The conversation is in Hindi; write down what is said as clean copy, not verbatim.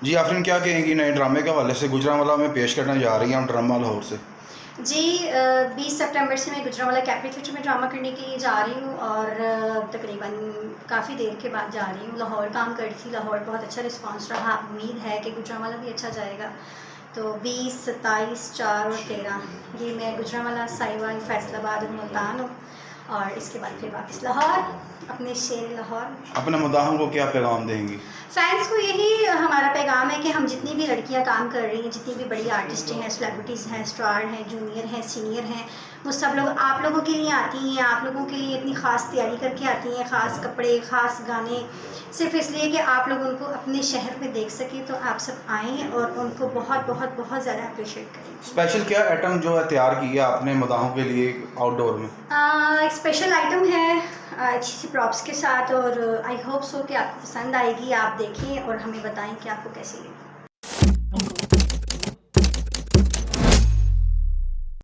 जी आफरीन, क्या कहेंगी नए ड्रामे के हवाले से? गुजरांवाला में पेश करने जा रही हैं हम ड्रामा लाहौर से। जी 20 सितंबर से मैं गुजरांवाला कैपिटल थिएटर में ड्रामा करने के लिए जा रही हूँ और तकरीबन काफ़ी देर के बाद जा रही हूँ। लाहौर काम कर रही थी, लाहौर बहुत अच्छा रिस्पांस रहा। उम्मीद है कि गुजरांवाला भी अच्छा जाएगा। तो 20, 27, 4 और 13 ये मैं गुजरांवाला, साहिवाल, फैसलाबाद और मुल्तान हूँ और इसके बाद फिर वापस लाहौर, अपने शेर लाहौर। अपने मुदाहों को क्या पैगाम देंगी? फैंस को यही हमारा पैगाम है कि हम जितनी भी लड़कियां काम कर रही हैं, जितनी भी बड़ी आर्टिस्टें हैं, सेलिब्रिटीज़ हैं, स्टार हैं, जूनियर हैं, सीनियर हैं, वो सब लोग आप लोगों के लिए आती हैं, आप लोगों के लिए इतनी ख़ास तैयारी करके आती हैं, ख़ास कपड़े, ख़ास गाने, सिर्फ इसलिए कि आप लोग उनको अपने शहर में देख सकें। तो आप सब आएँ और उनको बहुत बहुत बहुत ज़्यादा अप्रिशिएट करें। स्पेशल क्या आइटम जो है तैयार की है आपने मुदाहों के लिए आउटडोर में? एक स्पेशल आइटम है अच्छी सी प्रॉप्स के साथ और आई होप सो कि आपको पसंद आएगी। आप देखें और हमें बताएं कि आपको कैसी लगी।